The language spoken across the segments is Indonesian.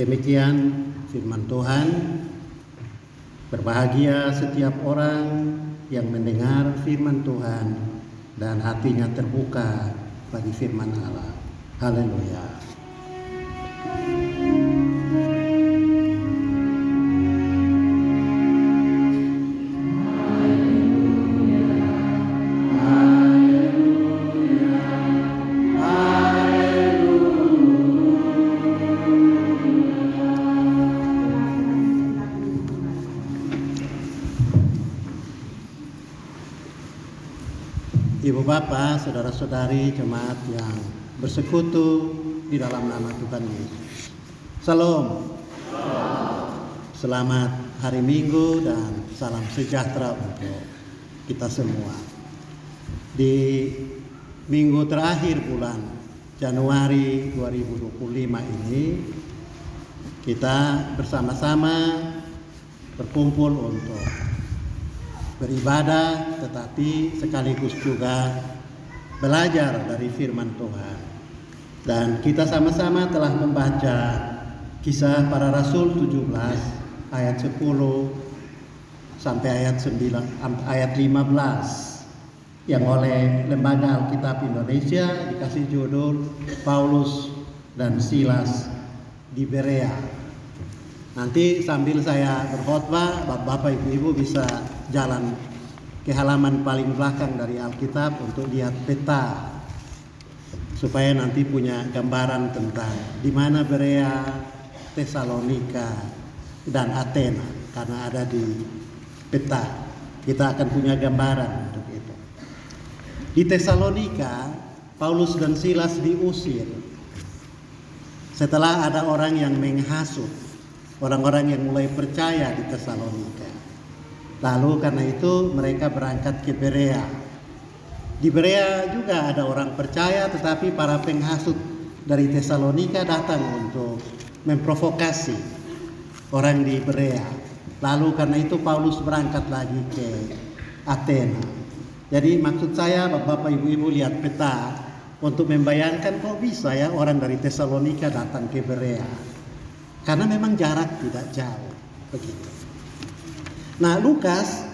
Demikian firman Tuhan. Berbahagia setiap orang yang mendengar firman Tuhan dan hatinya terbuka bagi firman Allah. Haleluya. Ibu Bapak, saudara-saudari jemaat yang bersekutu di dalam nama Tuhan Yesus. Salam. Selamat hari Minggu dan salam sejahtera untuk kita semua. Di minggu terakhir bulan Januari 2025 ini kita bersama-sama berkumpul untuk beribadah, tetapi sekaligus juga belajar dari firman Tuhan. Dan kita sama-sama telah membaca Kisah Para Rasul 17 ayat 10 sampai ayat 15 yang oleh Lembaga Alkitab Indonesia dikasih judul Paulus dan Silas di Berea. Nanti sambil saya berkhotbah, Bapak Ibu bisa jalan ke halaman paling belakang dari Alkitab untuk lihat peta, supaya nanti punya gambaran tentang di mana Berea, Tesalonika, dan Athena, karena ada di peta. Kita akan punya gambaran untuk itu. Di Tesalonika, Paulus dan Silas diusir setelah ada orang yang menghasut orang-orang yang mulai percaya di Tesalonika. Lalu karena itu mereka berangkat ke Berea. Di Berea juga ada orang percaya, tetapi para penghasut dari Tesalonika datang untuk memprovokasi orang di Berea. Lalu karena itu Paulus berangkat lagi ke Athena. Jadi maksud saya Bapak Ibu lihat peta untuk membayangkan kok bisa ya orang dari Tesalonika datang ke Berea. Karena memang jarak tidak jauh begitu. Nah, Lukas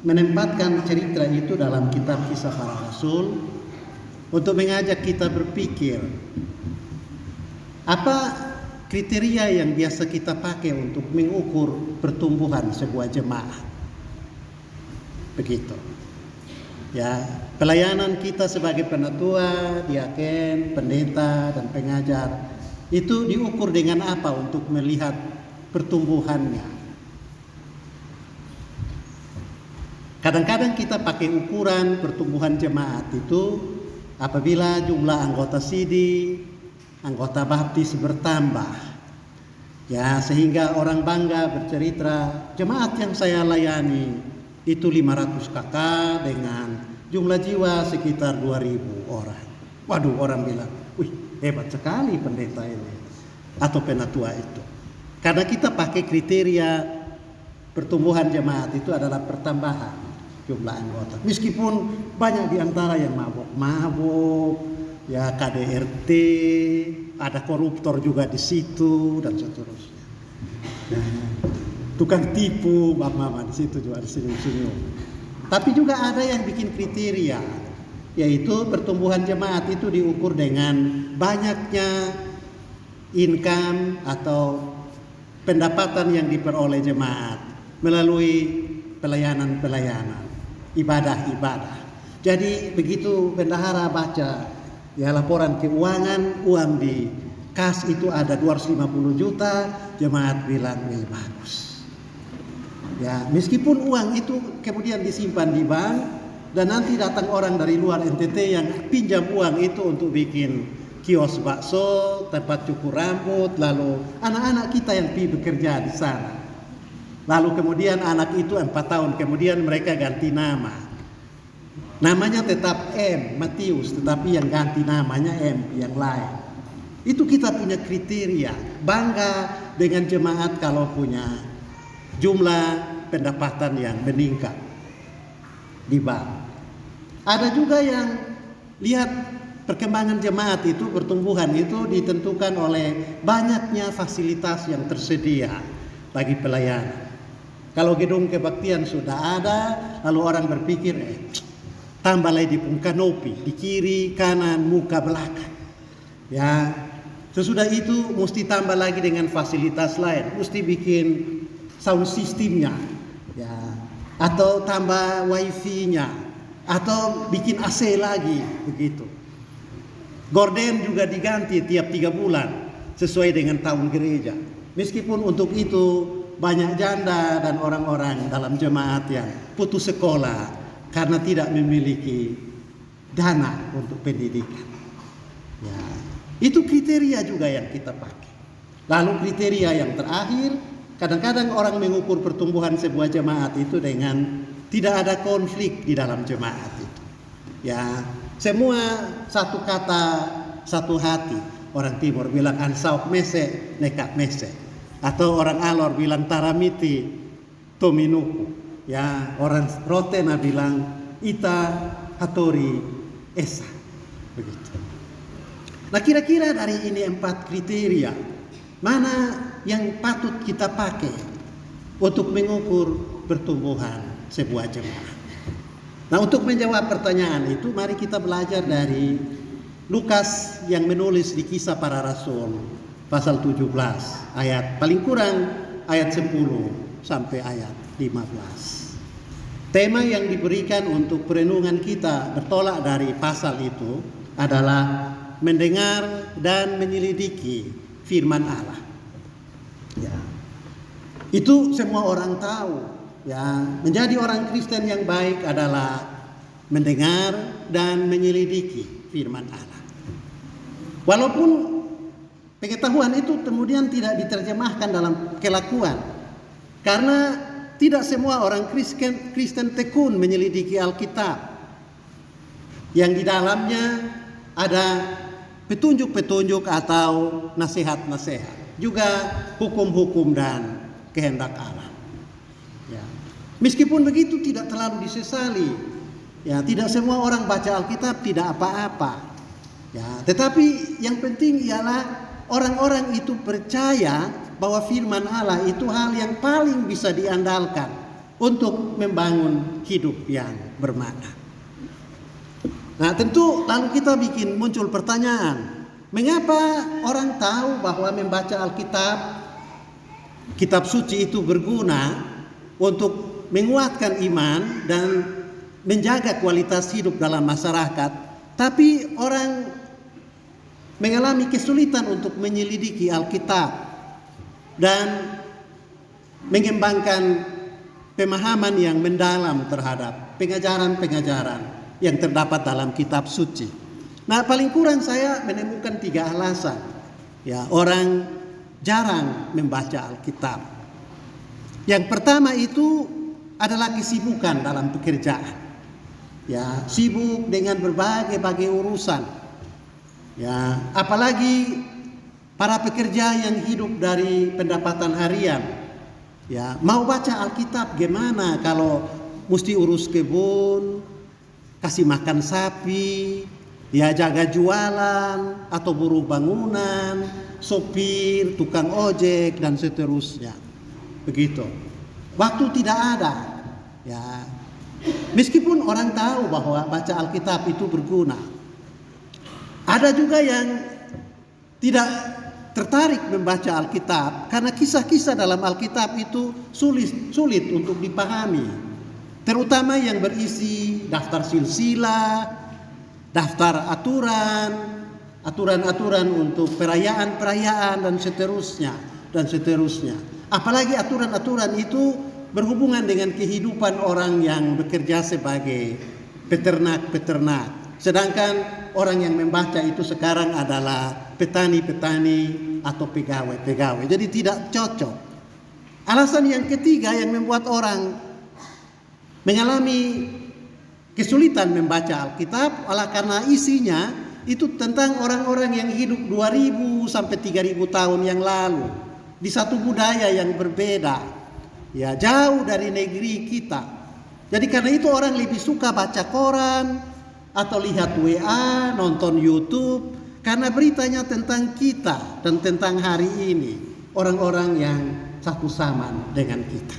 menempatkan cerita itu dalam kitab Kisah Para Rasul untuk mengajak kita berpikir apa kriteria yang biasa kita pakai untuk mengukur pertumbuhan sebuah jemaat. Begitu. Ya, pelayanan kita sebagai penatua, diaken, pendeta dan pengajar itu diukur dengan apa untuk melihat pertumbuhannya? Kadang-kadang kita pakai ukuran pertumbuhan jemaat itu apabila jumlah anggota sidi, anggota baptis bertambah. Ya, sehingga orang bangga bercerita, jemaat yang saya layani itu 500 kakak dengan jumlah jiwa sekitar 2000 orang. Waduh, orang bilang, wih, hebat sekali pendeta ini atau penatua itu. Karena kita pakai kriteria pertumbuhan jemaat itu adalah pertambahan jumlah anggota. Meskipun banyak di antara yang mabuk, ya KDRT, ada koruptor juga di situ dan seterusnya. Nah, tukang tipu, mama di situ juga ada senyum-senyum. Tapi juga ada yang bikin kriteria, yaitu pertumbuhan jemaat itu diukur dengan banyaknya income atau pendapatan yang diperoleh jemaat melalui pelayanan-pelayanan, ibadah-ibadah. Jadi begitu bendahara baca ya laporan keuangan, uang di kas itu ada 250 juta, jemaat bilang bagus. Ya, meskipun uang itu kemudian disimpan di bank, dan nanti datang orang dari luar NTT yang pinjam uang itu untuk bikin kios bakso, tempat cukur rambut, lalu anak-anak kita yang pergi bekerja di sana. Lalu kemudian anak itu 4 tahun kemudian mereka ganti nama. Namanya tetap M, Matius, tetapi yang ganti namanya M yang lain. Itu kita punya kriteria, bangga dengan jemaat kalau punya jumlah pendapatan yang meningkat di bank. Ada juga yang lihat perkembangan jemaat itu, pertumbuhan itu ditentukan oleh banyaknya fasilitas yang tersedia bagi pelayanan. Kalau gedung kebaktian sudah ada, lalu orang berpikir, tambah lagi di kanopi, di kiri, kanan, muka, belakang. Ya, sesudah itu mesti tambah lagi dengan fasilitas lain, mesti bikin sound systemnya, ya, atau tambah wifi-nya, atau bikin AC lagi, begitu. Gorden juga diganti tiap 3 bulan sesuai dengan tahun gereja. Meskipun untuk itu banyak janda dan orang-orang dalam jemaat yang putus sekolah karena tidak memiliki dana untuk pendidikan. Ya, itu kriteria juga yang kita pakai. Lalu kriteria yang terakhir, kadang-kadang orang mengukur pertumbuhan sebuah jemaat itu dengan tidak ada konflik di dalam jemaat itu. Ya, semua satu kata, satu hati. Orang Timur bilang ansauk mese, nekak mese. Atau orang Alor bilang taramiti, tominuku. Ya, orang Rotena bilang ita hatori esa. Begitu. Nah, kira-kira dari ini 4 kriteria, mana yang patut kita pakai untuk mengukur pertumbuhan sebuah jemaat? Nah, untuk menjawab pertanyaan itu, mari kita belajar dari Lukas yang menulis di Kisah Para Rasul pasal 17 ayat paling kurang ayat 10 sampai ayat 15. Tema yang diberikan untuk perenungan kita bertolak dari pasal itu adalah mendengar dan menyelidiki firman Allah. Ya. Itu semua orang tahu. Ya, menjadi orang Kristen yang baik adalah mendengar dan menyelidiki firman Allah. Walaupun pengetahuan itu kemudian tidak diterjemahkan dalam kelakuan, karena tidak semua orang Kristen tekun menyelidiki Alkitab yang di dalamnya ada petunjuk-petunjuk atau nasihat-nasihat, juga hukum-hukum dan kehendak Allah. Ya. Meskipun begitu tidak terlalu disesali. Ya, tidak semua orang baca Alkitab tidak apa-apa. Ya, tetapi yang penting ialah orang-orang itu percaya bahwa firman Allah itu hal yang paling bisa diandalkan untuk membangun hidup yang bermakna. Nah, tentu lalu kita bikin muncul pertanyaan, mengapa orang tahu bahwa membaca Alkitab, kitab suci itu berguna untuk menguatkan iman dan menjaga kualitas hidup dalam masyarakat, tapi orang mengalami kesulitan untuk menyelidiki Alkitab dan mengembangkan pemahaman yang mendalam terhadap pengajaran-pengajaran yang terdapat dalam kitab suci. Nah, paling kurang saya menemukan 3 alasan. Ya, orang jarang membaca Alkitab. Yang pertama itu adalah kesibukan dalam pekerjaan. Ya, sibuk dengan berbagai urusan. Ya, apalagi para pekerja yang hidup dari pendapatan harian. Ya, mau baca Alkitab gimana kalau mesti urus kebun, kasih makan sapi, ya jaga jualan atau buruh bangunan, sopir, tukang ojek dan seterusnya. Begitu. Waktu tidak ada. Ya. Meskipun orang tahu bahwa baca Alkitab itu berguna. Ada juga yang tidak tertarik membaca Alkitab karena kisah-kisah dalam Alkitab itu sulit untuk dipahami. Terutama yang berisi daftar silsilah, daftar aturan-aturan untuk perayaan-perayaan dan seterusnya. Apalagi aturan-aturan itu berhubungan dengan kehidupan orang yang bekerja sebagai peternak-peternak. Sedangkan orang yang membaca itu sekarang adalah petani-petani atau pegawai-pegawai. Jadi tidak cocok. Alasan yang ketiga yang membuat orang mengalami kesulitan membaca Alkitab adalah karena isinya itu tentang orang-orang yang hidup 2000 sampai 3000 tahun yang lalu di satu budaya yang berbeda, ya jauh dari negeri kita. Jadi karena itu orang lebih suka baca koran atau lihat WA, nonton YouTube, karena beritanya tentang kita dan tentang hari ini, orang-orang yang satu zaman dengan kita.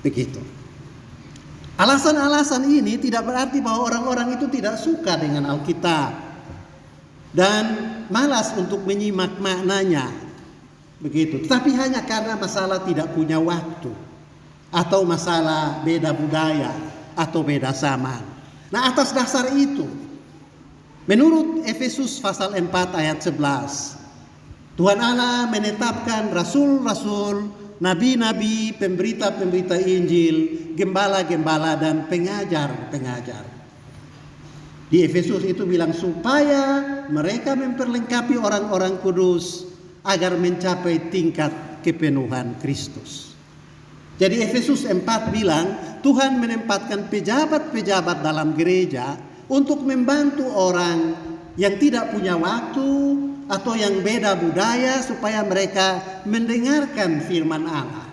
Begitu. Alasan-alasan ini tidak berarti bahwa orang-orang itu tidak suka dengan Alkitab dan malas untuk menyimak maknanya. Begitu. Tetapi hanya karena masalah tidak punya waktu, atau masalah beda budaya, atau beda zaman. Nah, atas dasar itu, menurut Efesus pasal 4 ayat 11, Tuhan Allah menetapkan rasul-rasul, nabi-nabi, pemberita-pemberita Injil, gembala-gembala, dan pengajar-pengajar. Di Efesus itu bilang supaya mereka memperlengkapi orang-orang kudus agar mencapai tingkat kepenuhan Kristus. Jadi Efesus 4 bilang Tuhan menempatkan pejabat-pejabat dalam gereja untuk membantu orang yang tidak punya waktu atau yang beda budaya supaya mereka mendengarkan firman Allah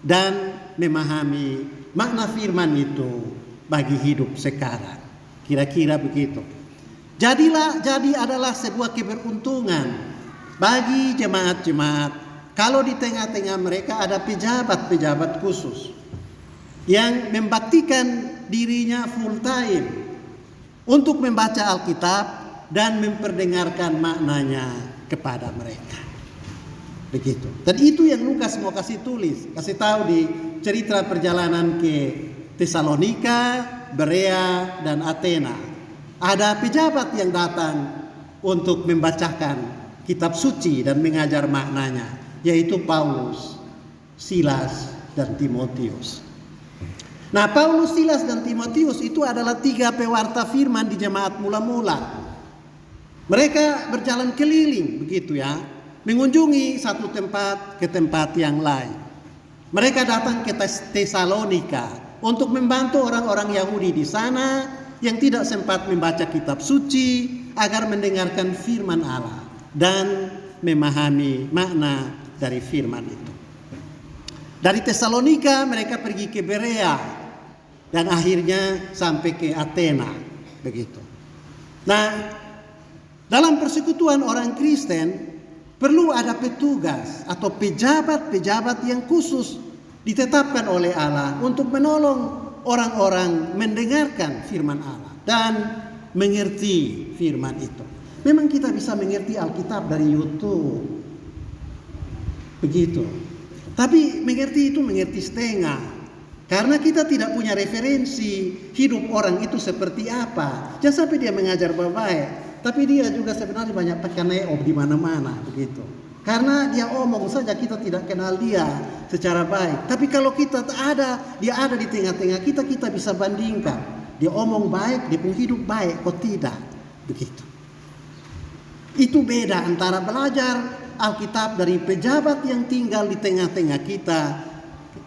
dan memahami makna firman itu bagi hidup sekarang. Kira-kira begitu. Jadi adalah sebuah keberuntungan bagi jemaat-jemaat kalau di tengah-tengah mereka ada pejabat-pejabat khusus yang membaktikan dirinya full time untuk membaca Alkitab dan memperdengarkan maknanya kepada mereka. Begitu. Dan itu yang Lukas mau kasih tahu di cerita perjalanan ke Tesalonika, Berea, dan Athena. Ada pejabat yang datang untuk membacakan kitab suci dan mengajar maknanya, yaitu Paulus, Silas, dan Timotius. Nah, Paulus, Silas, dan Timotius itu adalah 3 pewarta firman di jemaat mula-mula. Mereka berjalan keliling, begitu ya, mengunjungi satu tempat ke tempat yang lain. Mereka datang ke Tesalonika untuk membantu orang-orang Yahudi di sana yang tidak sempat membaca kitab suci agar mendengarkan firman Allah dan memahami makna dari firman itu. Dari Tesalonika mereka pergi ke Berea dan akhirnya sampai ke Athena, begitu. Nah, dalam persekutuan orang Kristen perlu ada petugas atau pejabat-pejabat yang khusus ditetapkan oleh Allah untuk menolong orang-orang mendengarkan firman Allah dan mengerti firman itu. Memang kita bisa mengerti Alkitab dari YouTube, begitu. Tapi mengerti itu mengerti setengah, karena kita tidak punya referensi hidup orang itu seperti apa. Jangan sampai dia mengajar baik, tapi dia juga sebenarnya banyak pakai neob di mana-mana, begitu. Karena dia omong saja kita tidak kenal dia secara baik. Tapi kalau dia ada di tengah-tengah kita, kita bisa bandingkan. Dia omong baik, dia punya hidup baik, kok tidak. Begitu. Itu beda antara belajar Alkitab dari pejabat yang tinggal di tengah-tengah kita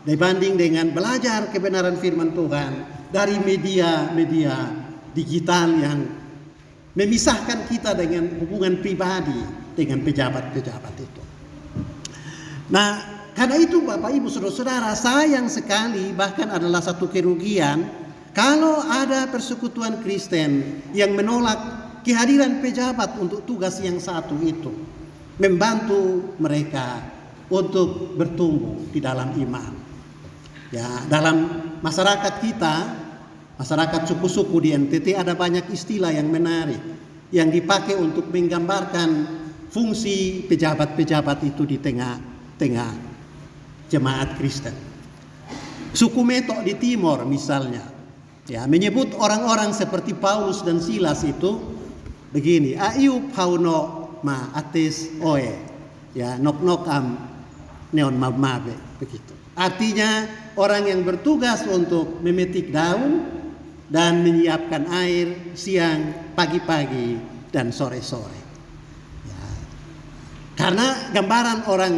dibanding dengan belajar kebenaran firman Tuhan dari media-media digital yang memisahkan kita dengan hubungan pribadi dengan pejabat-pejabat itu. Nah, karena itu Bapak Ibu Saudara-saudara, sayang sekali bahkan adalah satu kerugian kalau ada persekutuan Kristen yang menolak kehadiran pejabat untuk tugas yang satu itu, membantu mereka untuk bertumbuh di dalam iman. Ya, dalam masyarakat kita, masyarakat suku-suku di NTT ada banyak istilah yang menarik yang dipakai untuk menggambarkan fungsi pejabat-pejabat itu di tengah-tengah jemaat Kristen. Suku Metok di timur misalnya, ya, menyebut orang-orang seperti Paulus dan Silas itu begini, ayu pauno ma atis oe, ya, nok am neon mabe, begitu. Artinya orang yang bertugas untuk memetik daun dan menyiapkan air siang, pagi-pagi, dan sore-sore. Karena gambaran orang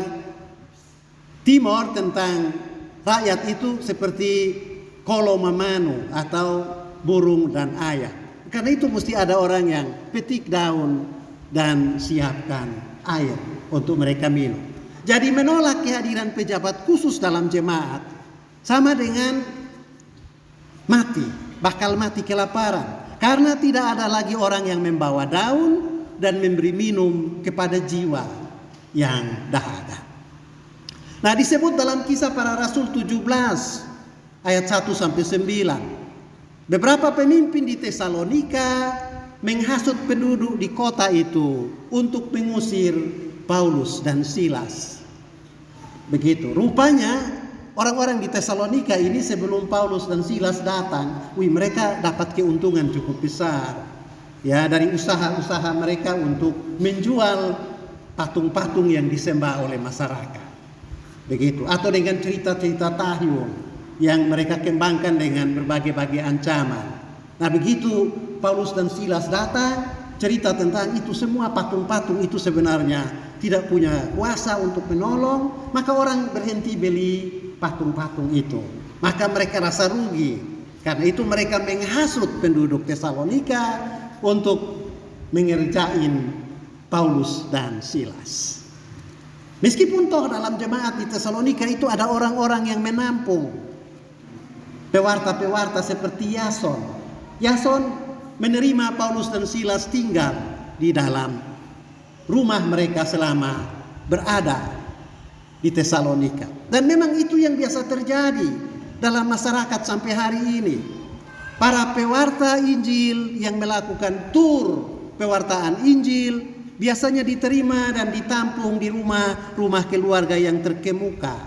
Timor tentang rakyat itu seperti kolo mamanu atau burung dan ayam. Karena itu mesti ada orang yang petik daun dan siapkan air untuk mereka minum. Jadi menolak kehadiran pejabat khusus dalam jemaat sama dengan bakal mati kelaparan. karena tidak ada lagi orang yang membawa daun dan memberi minum kepada jiwa yang dahaga. Nah, disebut dalam Kisah Para Rasul 17 ayat 1-9. Beberapa pemimpin di Tesalonika menghasut penduduk di kota itu untuk mengusir Paulus dan Silas. Begitu. Rupanya orang-orang di Tesalonika ini sebelum Paulus dan Silas datang, mereka dapat keuntungan cukup besar. Ya, dari usaha-usaha mereka untuk menjual patung-patung yang disembah oleh masyarakat. Begitu. Atau dengan cerita-cerita tahyul yang mereka kembangkan dengan berbagai-bagai ancaman. Nah, begitu Paulus dan Silas datang, cerita tentang itu semua patung-patung itu sebenarnya tidak punya kuasa untuk menolong, maka orang berhenti beli patung-patung itu. Maka mereka rasa rugi. Karena itu mereka menghasut penduduk Tesalonika untuk mengerjain Paulus dan Silas. Meskipun toh dalam jemaat di Tesalonika itu ada orang-orang yang menampung pewarta-pewarta seperti Yason. Yason menerima Paulus dan Silas tinggal di dalam rumah mereka selama berada di Tesalonika. Dan memang itu yang biasa terjadi dalam masyarakat sampai hari ini. Para pewarta Injil yang melakukan tur pewartaan Injil biasanya diterima dan ditampung di rumah-rumah keluarga yang terkemuka.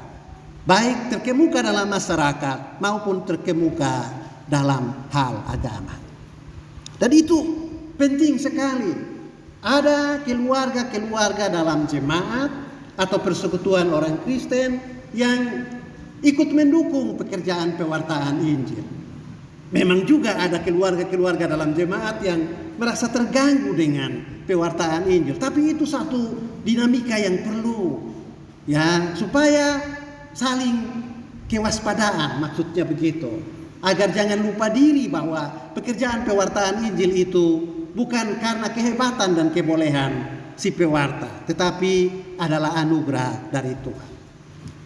Baik terkemuka dalam masyarakat maupun terkemuka dalam hal agama. Dan itu penting sekali. Ada keluarga-keluarga dalam jemaat atau persekutuan orang Kristen yang ikut mendukung pekerjaan pewartaan Injil. Memang juga ada keluarga-keluarga dalam jemaat yang merasa terganggu dengan pewartaan Injil. Tapi itu satu dinamika yang perlu, ya, supaya saling kewaspadaan, maksudnya begitu. Agar jangan lupa diri bahwa pekerjaan pewartaan Injil itu bukan karena kehebatan dan kebolehan si pewarta, tetapi adalah anugerah dari Tuhan.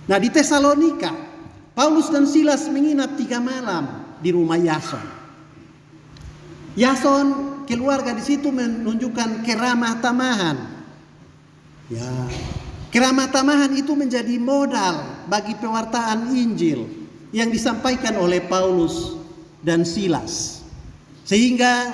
Nah, di Tesalonika, Paulus dan Silas menginap 3 malam di rumah Yason. Yason, keluarga di situ menunjukkan keramah tamahan. Ya, keramah tamahan itu menjadi modal bagi pewartaan Injil yang disampaikan oleh Paulus dan Silas. Sehingga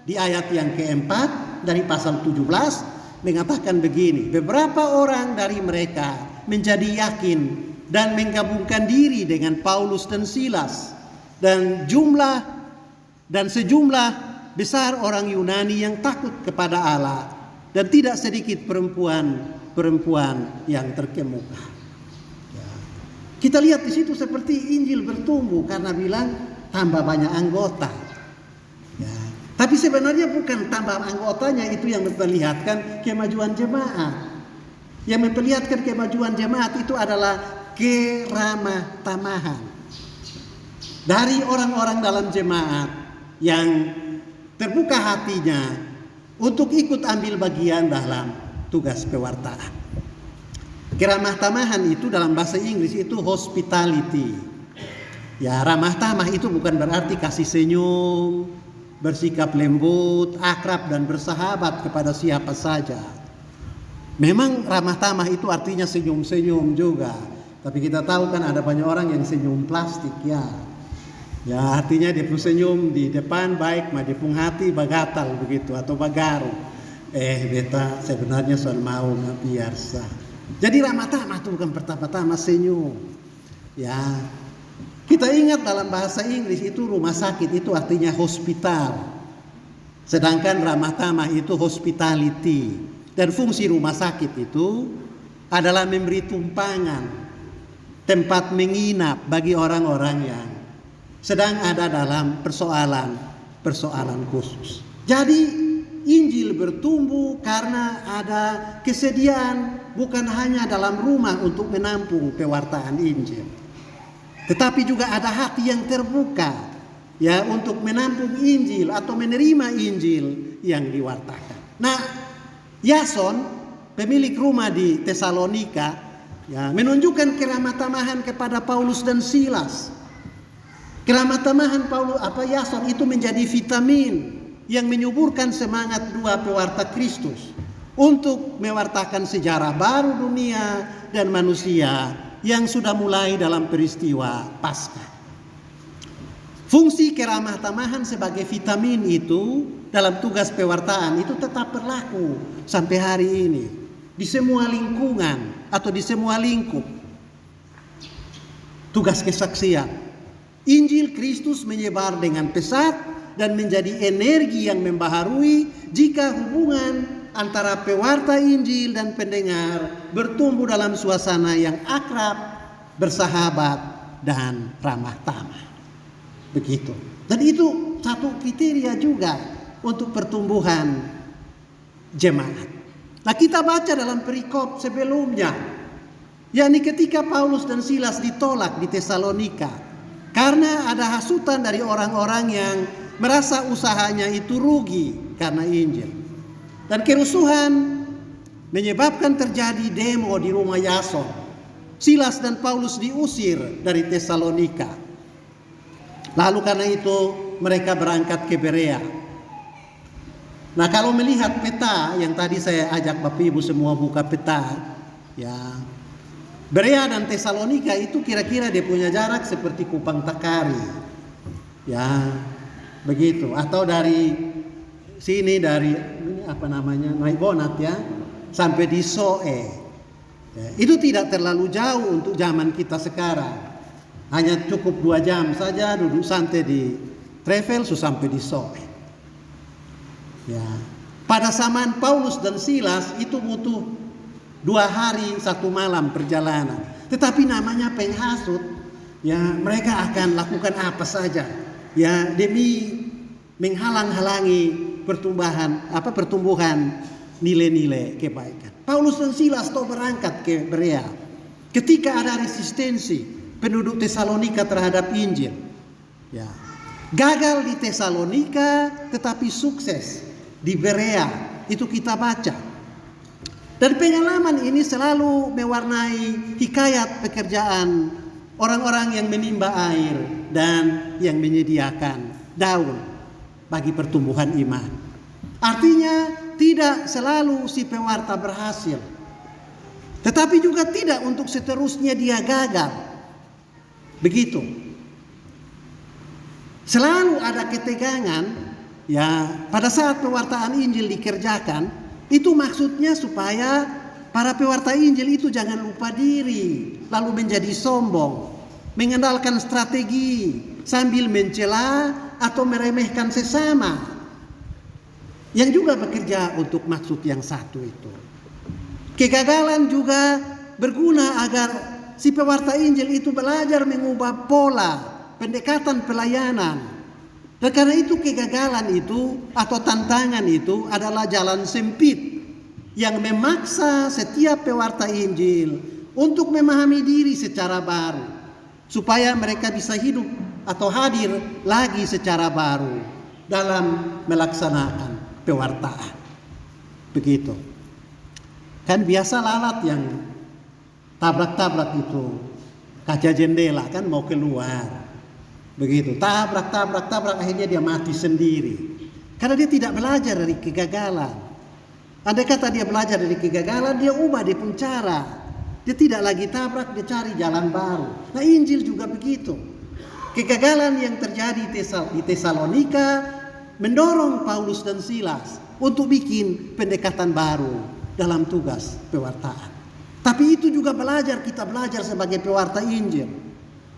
di ayat yang keempat dari pasal 17 mengatakan begini, beberapa orang dari mereka menjadi yakin dan menggabungkan diri dengan Paulus dan Silas, dan sejumlah besar orang Yunani yang takut kepada Allah, dan tidak sedikit perempuan yang terkemuka. Ya. Kita lihat di situ seperti Injil bertumbuh karena bilang tambah banyak anggota. Ya. Tapi sebenarnya bukan tambah anggotanya itu yang memperlihatkan kemajuan jemaat. Yang memperlihatkan kemajuan jemaat itu adalah keramah tamahan dari orang-orang dalam jemaat yang terbuka hatinya untuk ikut ambil bagian dalam tugas pewartaan. Keramah tamahan itu dalam bahasa Inggris itu hospitality. Ya, ramah tamah itu bukan berarti kasih senyum, bersikap lembut, akrab dan bersahabat kepada siapa saja. Memang ramah tamah itu artinya senyum-senyum juga. Tapi kita tahu kan ada banyak orang yang senyum plastik ya. Ya, artinya dia pun senyum di depan baik, mah dia pun hati bagatal begitu atau bagaru. Beta sebenarnya soal mau biasa. Jadi ramah tamah itu bukan pertama-tama senyum. Ya. Kita ingat dalam bahasa Inggris itu rumah sakit itu artinya hospital. Sedangkan ramah tamah itu hospitality. Dan fungsi rumah sakit itu adalah memberi tumpangan, tempat menginap bagi orang-orang yang sedang ada dalam persoalan khusus. Jadi Injil bertumbuh karena ada kesediaan bukan hanya dalam rumah untuk menampung pewartaan Injil, tetapi juga ada hati yang terbuka ya untuk menampung Injil atau menerima Injil yang diwartakan. Nah, Yason, pemilik rumah di Tesalonika, ya, menunjukkan keramah tamahan kepada Paulus dan Silas. Keramah tamahan Yason itu menjadi vitamin yang menyuburkan semangat dua pewarta Kristus untuk mewartakan sejarah baru dunia dan manusia yang sudah mulai dalam peristiwa Paskah. Fungsi keramah tamahan sebagai vitamin itu dalam tugas pewartaan itu tetap berlaku sampai hari ini di semua lingkungan atau di semua lingkup. Tugas kesaksian. Injil Kristus menyebar dengan pesat dan menjadi energi yang membaharui jika hubungan antara pewarta Injil dan pendengar bertumbuh dalam suasana yang akrab, bersahabat, dan ramah tamah. Begitu. Dan itu satu kriteria juga untuk pertumbuhan jemaat. Nah, kita baca dalam perikop sebelumnya, yakni ketika Paulus dan Silas ditolak di Tesalonika karena ada hasutan dari orang-orang yang merasa usahanya itu rugi karena Injil. Dan kerusuhan menyebabkan terjadi demo di rumah Yason. Silas dan Paulus diusir dari Tesalonika. Lalu karena itu mereka berangkat ke Berea. Nah, kalau melihat peta yang tadi saya ajak Bapak Ibu semua buka peta, ya, Berea dan Tesalonika itu kira-kira dia punya jarak seperti Kupang Takari. Ya, begitu. Atau dari sini dari Naik Bonat ya, sampai di Soe. Ya, itu tidak terlalu jauh untuk zaman kita sekarang. Hanya cukup 2 jam saja duduk santai di travel sampai di Soe. Ya, pada zaman Paulus dan Silas itu butuh 2 hari 1 malam perjalanan. Tetapi namanya penghasut, ya mereka akan lakukan apa saja, ya demi menghalang-halangi pertumbuhan nilai-nilai kebaikan. Paulus dan Silas berangkat ke Berea ketika ada resistensi penduduk Tesalonika terhadap Injil. Ya, gagal di Tesalonika tetapi sukses di Berea, itu kita baca. Dan pengalaman ini selalu mewarnai hikayat pekerjaan orang-orang yang menimba air dan yang menyediakan daun bagi pertumbuhan iman. Artinya tidak selalu si pewarta berhasil, tetapi juga tidak untuk seterusnya dia gagal. Begitu. Selalu ada ketegangan, ya, pada saat pewartaan Injil dikerjakan. Itu maksudnya supaya para pewarta Injil itu jangan lupa diri, lalu menjadi sombong, mengandalkan strategi sambil mencela atau meremehkan sesama yang juga bekerja untuk maksud yang satu itu. Kegagalan juga berguna agar si pewarta Injil itu belajar mengubah pola pendekatan pelayanan. Dan karena itu kegagalan itu atau tantangan itu adalah jalan sempit yang memaksa setiap pewarta Injil untuk memahami diri secara baru supaya mereka bisa hidup atau hadir lagi secara baru dalam melaksanakan pewartaan. Begitu. Kan biasa lalat yang tabrak-tabrak itu kaca jendela kan mau keluar. Begitu, tabrak akhirnya dia mati sendiri. Karena dia tidak belajar dari kegagalan. Andai kata dia belajar dari kegagalan, dia ubah dia pun cara. Dia tidak lagi tabrak, dia cari jalan baru. Nah, Injil juga begitu. Kegagalan yang terjadi di Tesalonika mendorong Paulus dan Silas untuk bikin pendekatan baru dalam tugas pewartaan. Tapi itu juga kita belajar sebagai pewarta Injil,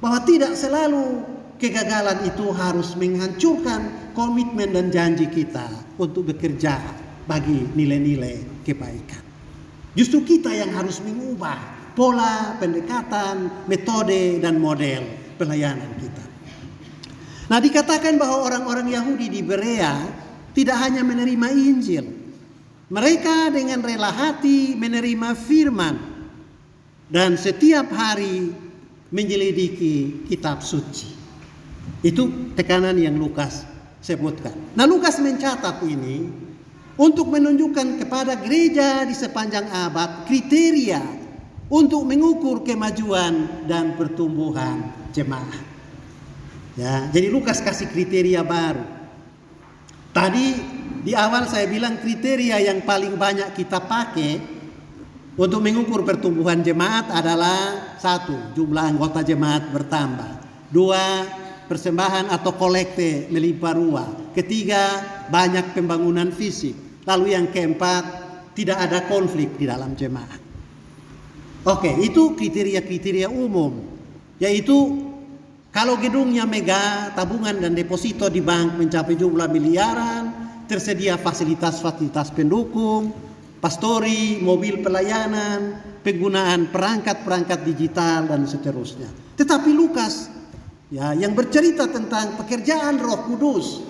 bahwa tidak selalu kegagalan itu harus menghancurkan komitmen dan janji kita untuk bekerja bagi nilai-nilai kebaikan. Justru kita yang harus mengubah pola, pendekatan, metode, dan model pelayanan kita. Nah, dikatakan bahwa orang-orang Yahudi di Berea tidak hanya menerima Injil. Mereka dengan rela hati menerima firman dan setiap hari menyelidiki kitab suci. Itu tekanan yang Lukas sebutkan. Nah, Lukas mencatat ini untuk menunjukkan kepada gereja di sepanjang abad kriteria untuk mengukur kemajuan dan pertumbuhan jemaat. Ya, jadi Lukas kasih kriteria baru. Tadi di awal saya bilang kriteria yang paling banyak kita pakai untuk mengukur pertumbuhan jemaat adalah 1, jumlah anggota jemaat bertambah. 2, persembahan atau kolekte melimpah ruah. 3, banyak pembangunan fisik. Lalu yang keempat, tidak ada konflik di dalam jemaat. Oke, itu kriteria-kriteria umum. Yaitu kalau gedungnya megah, tabungan dan deposito di bank mencapai jumlah miliaran, tersedia fasilitas-fasilitas pendukung, pastori, mobil pelayanan, penggunaan perangkat-perangkat digital dan seterusnya. Tetapi Lukas yang bercerita tentang pekerjaan Roh Kudus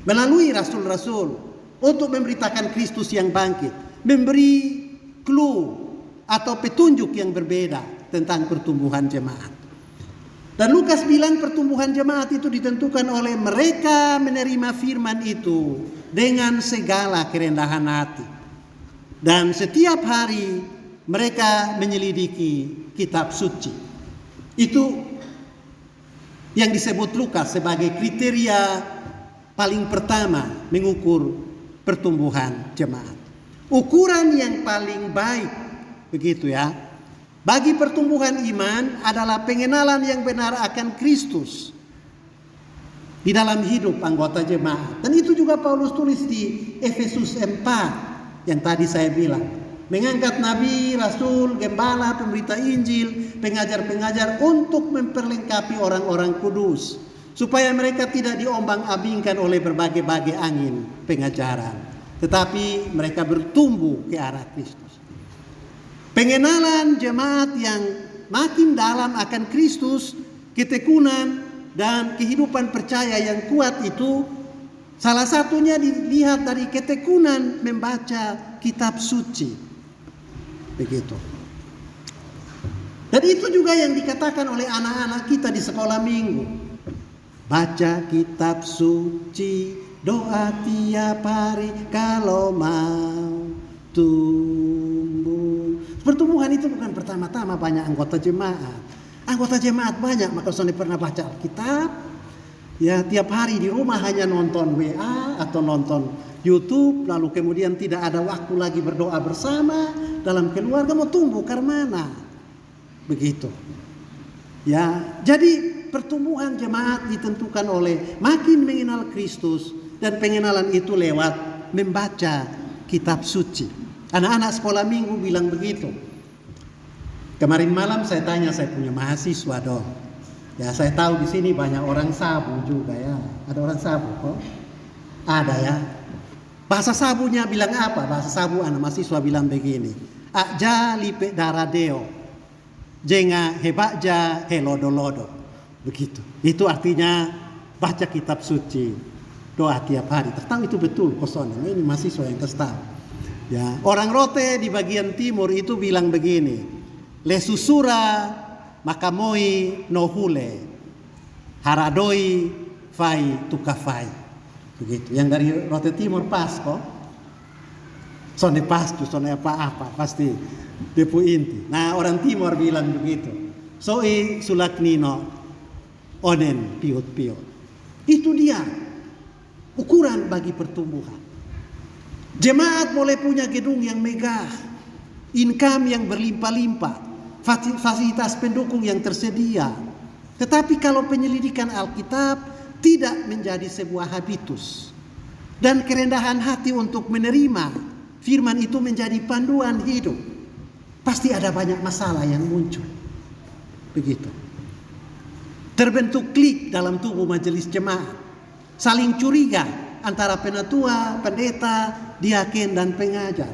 melalui rasul-rasul untuk memberitakan Kristus yang bangkit, memberi clue atau petunjuk yang berbeda tentang pertumbuhan jemaat. Dan Lukas bilang pertumbuhan jemaat itu ditentukan oleh mereka menerima firman itu dengan segala kerendahan hati. Dan setiap hari mereka menyelidiki kitab suci. Itu yang disebut Lukas sebagai kriteria paling pertama mengukur pertumbuhan jemaat. Ukuran yang paling baik, begitu ya, bagi pertumbuhan iman adalah pengenalan yang benar akan Kristus di dalam hidup anggota jemaat. Dan itu juga Paulus tulis di Efesus 4 yang tadi saya bilang. Mengangkat nabi, rasul, gembala, pemberita Injil, pengajar-pengajar untuk memperlengkapi orang-orang kudus. Supaya mereka tidak diombang-ambingkan oleh berbagai-bagai angin pengajaran. Tetapi mereka bertumbuh ke arah Kristus. Pengenalan jemaat yang makin dalam akan Kristus, ketekunan dan kehidupan percaya yang kuat itu salah satunya dilihat dari ketekunan membaca kitab suci. Begitu. Dan itu juga yang dikatakan oleh anak-anak kita di sekolah minggu. Baca kitab suci, doa tiap hari kalau mau tumbuh. Pertumbuhan itu bukan pertama-tama banyak anggota jemaat. Anggota jemaat banyak, maka saya pernah baca Alkitab. Ya, tiap hari di rumah hanya nonton WA atau nonton YouTube, lalu kemudian tidak ada waktu lagi berdoa bersama dalam keluarga, mau tumbuh ke mana? Begitu. Ya, jadi pertumbuhan jemaat ditentukan oleh makin mengenal Kristus, dan pengenalan itu lewat membaca kitab suci. Anak-anak sekolah minggu bilang begitu. Kemarin malam saya tanya, saya punya mahasiswa dong. Ya, saya tahu di sini banyak orang Sabu juga ya. Ada orang Sabu kok? Ada ya. Bahasa Sabunya bilang apa? Bahasa Sabu anak mahasiswa bilang begini. Aja lipe daradeo. Jenga hebaja helodolodo. Begitu. Itu artinya baca kitab suci. Doa tiap hari. Tertahu itu betul kosong. Ini mahasiswa yang tahu. Ya, orang Rote di bagian timur itu bilang begini. Lesusura makamoi nohule haradoi fai tukafai. Begitu. Yang dari Rote Timur pas kok. Sone pas tuh, sone apa-apa pasti depu inti. Nah, orang Timur bilang begitu. Soi sulaknino onen piut-piut. Itu dia ukuran bagi pertumbuhan. Jemaat boleh punya gedung yang megah, income yang berlimpah-limpah, fasilitas pendukung yang tersedia. Tetapi kalau penyelidikan Alkitab tidak menjadi sebuah habitus dan kerendahan hati untuk menerima firman itu menjadi panduan hidup, pasti ada banyak masalah yang muncul. Begitu. Terbentuk klik dalam tubuh majelis jemaat, saling curiga antara penatua, pendeta, diaken dan pengajar.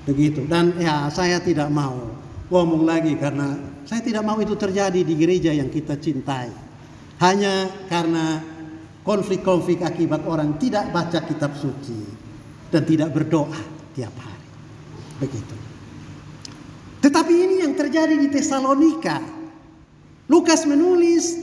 Begitu. Dan ya, saya tidak mau ngomong lagi karena saya tidak mau itu terjadi di gereja yang kita cintai. Hanya karena konflik-konflik akibat orang tidak baca kitab suci dan tidak berdoa tiap hari. Begitu. Tetapi ini yang terjadi di Tesalonika. Lukas menulis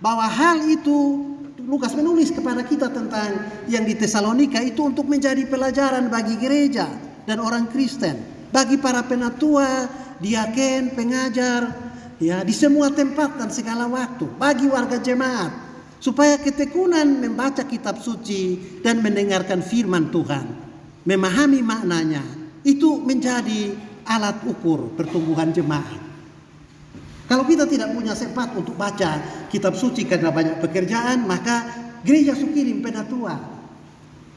bahwa hal itu, Lukas menulis kepada kita tentang yang di Tesalonika itu untuk menjadi pelajaran bagi gereja dan orang Kristen, bagi para penatua, diaken, pengajar, ya, di semua tempat dan segala waktu, bagi warga jemaat supaya ketekunan membaca kitab suci dan mendengarkan firman Tuhan, memahami maknanya, itu menjadi alat ukur pertumbuhan jemaat. Kalau kita tidak punya sempat untuk baca kitab suci karena banyak pekerjaan, maka gereja kirim penatua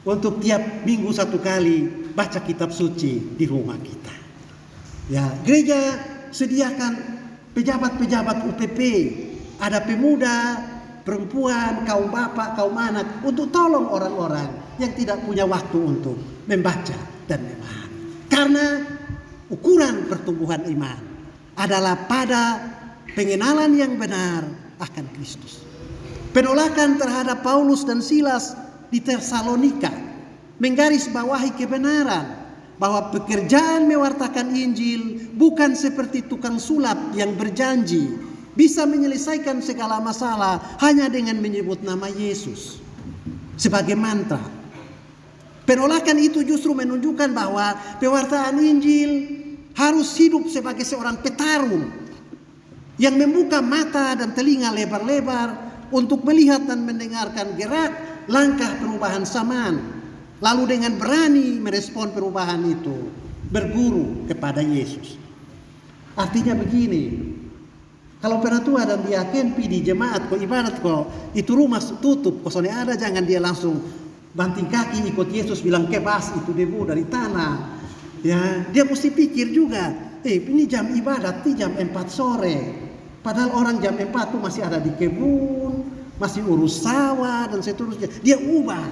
untuk tiap minggu 1 kali baca kitab suci di rumah kita. Ya, gereja sediakan pejabat-pejabat UPP, ada pemuda, perempuan, kaum bapak, kaum anak, untuk tolong orang-orang yang tidak punya waktu untuk membaca dan memahami. Karena ukuran pertumbuhan iman adalah pada pengenalan yang benar akan Kristus. Penolakan terhadap Paulus dan Silas di Tesalonika menggarisbawahi kebenaran bahwa pekerjaan mewartakan Injil bukan seperti tukang sulap yang berjanji bisa menyelesaikan segala masalah hanya dengan menyebut nama Yesus sebagai mantra. Penolakan itu justru menunjukkan bahwa pewartaan Injil harus hidup sebagai seorang petarung yang membuka mata dan telinga lebar-lebar untuk melihat dan mendengarkan gerak langkah perubahan zaman, lalu dengan berani merespon perubahan itu, berguru kepada Yesus. Artinya begini, kalau penatua dan diaken pi di jemaat kok ibadat kok itu rumah tutup, kok soalnya ada, jangan dia langsung banting kaki ikut Yesus bilang kebas itu debu dari tanah. Ya, dia mesti pikir juga, ini jam ibadat, ini jam 4 sore. Padahal orang jam 4 tuh masih ada di kebun, masih urus sawah dan seterusnya. Dia ubah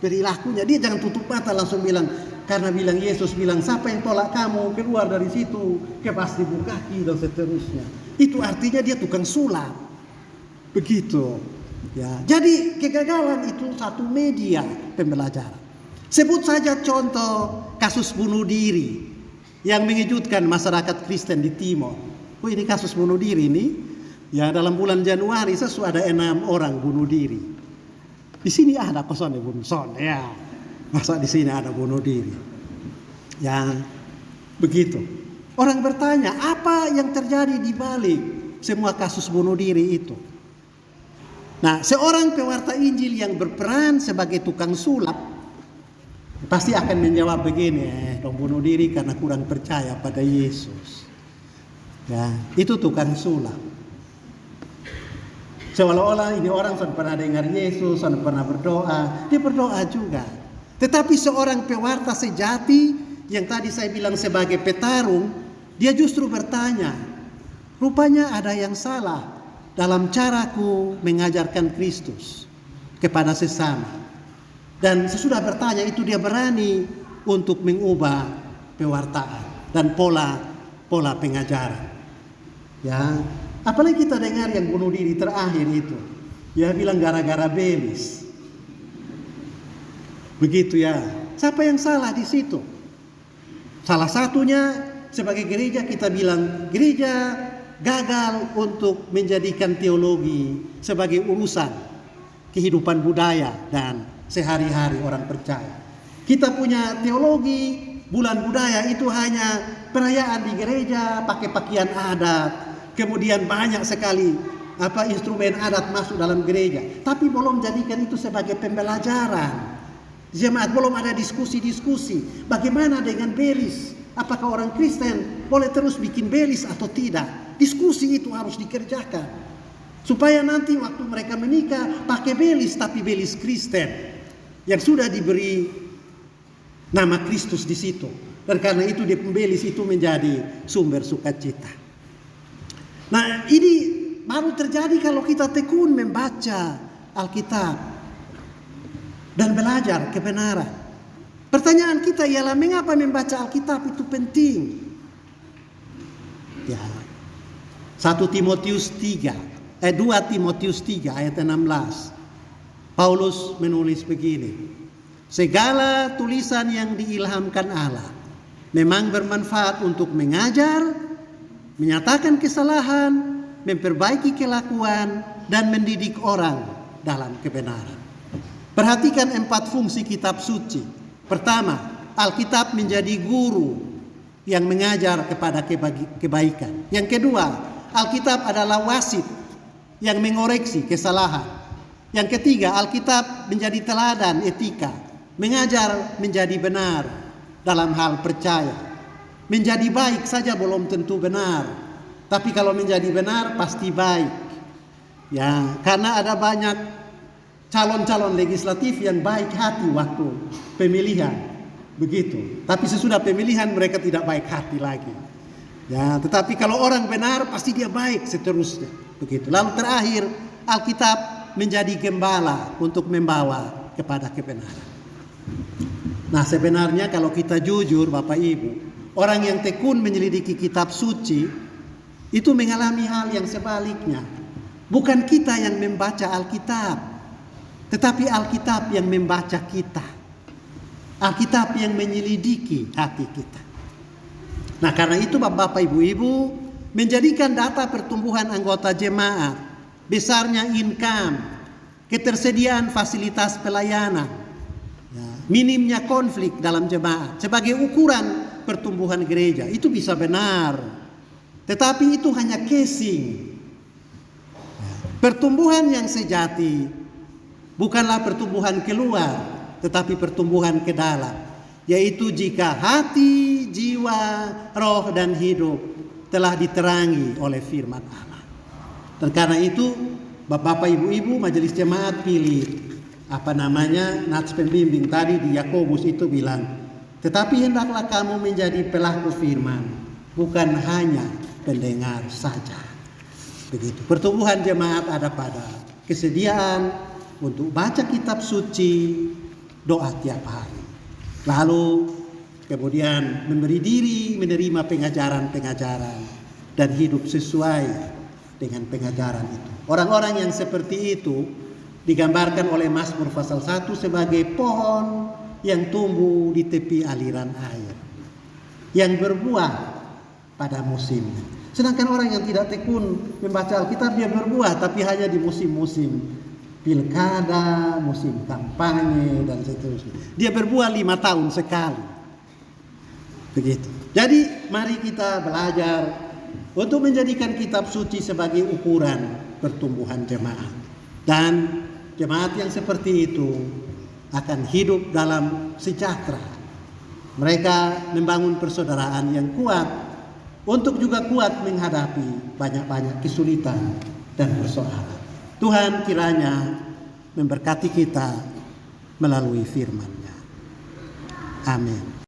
perilakunya. Dia jangan tutup mata langsung bilang, karena bilang Yesus bilang siapa yang tolak kamu keluar dari situ, kebas debu kaki dan seterusnya. Itu artinya dia tukang sulap. Begitu. Ya. Jadi kegagalan itu satu media pembelajaran. Sebut saja contoh kasus bunuh diri yang mengejutkan masyarakat Kristen di Timor. Oh, ini kasus bunuh diri ini. Ya, dalam bulan Januari ada 6 orang bunuh diri. Di sini ada kosong bunuh ya. Masa di sini ada bunuh diri? Ya, begitu. Orang bertanya, apa yang terjadi di balik semua kasus bunuh diri itu? Nah, seorang pewarta Injil yang berperan sebagai tukang sulap pasti akan menjawab begini, dong bunuh diri karena kurang percaya pada Yesus. Ya, itu tukang sulap. Seolah-olah ini orang sudah pernah dengar Yesus, sudah pernah berdoa, dia berdoa juga. Tetapi seorang pewarta sejati yang tadi saya bilang sebagai petarung, dia justru bertanya, rupanya ada yang salah dalam caraku mengajarkan Kristus kepada sesama. Dan sesudah bertanya itu dia berani untuk mengubah pewartaan dan pola pengajaran. Ya, apalagi kita dengar yang bunuh diri terakhir itu, dia bilang gara-gara belis. Begitu ya. Siapa yang salah di situ? Salah satunya sebagai gereja kita bilang gereja gagal untuk menjadikan teologi sebagai urusan kehidupan budaya dan sehari-hari orang percaya. Kita punya teologi bulan budaya itu hanya perayaan di gereja, pakai pakaian adat, kemudian banyak sekali instrumen adat masuk dalam gereja, tapi belum jadikan itu sebagai pembelajaran. Jemaat belum ada diskusi-diskusi bagaimana dengan belis. Apakah orang Kristen boleh terus bikin belis atau tidak? Diskusi itu harus dikerjakan. Supaya nanti waktu mereka menikah pakai belis, tapi belis Kristen yang sudah diberi nama Kristus di situ. Dan karena itu di pembelis itu menjadi sumber sukacita. Nah, ini baru terjadi kalau kita tekun membaca Alkitab dan belajar kebenaran. Pertanyaan kita ialah mengapa membaca Alkitab itu penting? Ya. 2 Timotius 3 ayat 16. Paulus menulis begini. Segala tulisan yang diilhamkan Allah memang bermanfaat untuk mengajar, menyatakan kesalahan, memperbaiki kelakuan, dan mendidik orang dalam kebenaran. Perhatikan 4 fungsi kitab suci. Pertama, Alkitab menjadi guru yang mengajar kepada kebaikan. Yang kedua, Alkitab adalah wasit yang mengoreksi kesalahan. Yang ketiga, Alkitab menjadi teladan etika, mengajar menjadi benar dalam hal percaya. Menjadi baik saja belum tentu benar, tapi kalau menjadi benar pasti baik. Ya, karena ada banyak calon-calon legislatif yang baik hati waktu pemilihan, begitu. Tapi sesudah pemilihan mereka tidak baik hati lagi. Ya, tetapi kalau orang benar pasti dia baik seterusnya, begitu. Lalu terakhir, Alkitab menjadi gembala untuk membawa kepada kebenaran. Nah, sebenarnya kalau kita jujur Bapak Ibu, orang yang tekun menyelidiki kitab suci itu mengalami hal yang sebaliknya. Bukan kita yang membaca Alkitab, tetapi Alkitab yang membaca kita. Alkitab yang menyelidiki hati kita. Nah, karena itu Bapak Ibu-Ibu, menjadikan data pertumbuhan anggota jemaat, besarnya income, ketersediaan fasilitas pelayanan, minimnya konflik dalam jemaat sebagai ukuran pertumbuhan gereja itu bisa benar. Tetapi itu hanya casing. Pertumbuhan yang sejati bukanlah pertumbuhan keluar, tetapi pertumbuhan ke dalam, yaitu jika hati, jiwa, roh dan hidup telah diterangi oleh firman Allah. Dan karena itu Bapak Ibu-Ibu majelis jemaat pilih nats pembimbing tadi di Yakobus itu bilang, tetapi hendaklah kamu menjadi pelaku firman, bukan hanya pendengar saja. Begitu. Pertumbuhan jemaat ada pada kesediaan untuk baca kitab suci, doa tiap hari. Lalu kemudian memberi diri menerima pengajaran-pengajaran dan hidup sesuai dengan pengajaran itu. Orang-orang yang seperti itu digambarkan oleh Mazmur pasal 1 sebagai pohon yang tumbuh di tepi aliran air, yang berbuah pada musimnya. Sedangkan orang yang tidak tekun membaca Alkitab, dia berbuah tapi hanya di musim-musim pilkada, musim kampanye dan seterusnya. Dia berbuah 5 tahun sekali. Begitu. Jadi mari kita belajar untuk menjadikan kitab suci sebagai ukuran pertumbuhan jemaat. Dan jemaat yang seperti itu akan hidup dalam sejahtera. Mereka membangun persaudaraan yang kuat untuk juga kuat menghadapi banyak-banyak kesulitan dan persoalan. Tuhan kiranya memberkati kita melalui firman-Nya. Amin.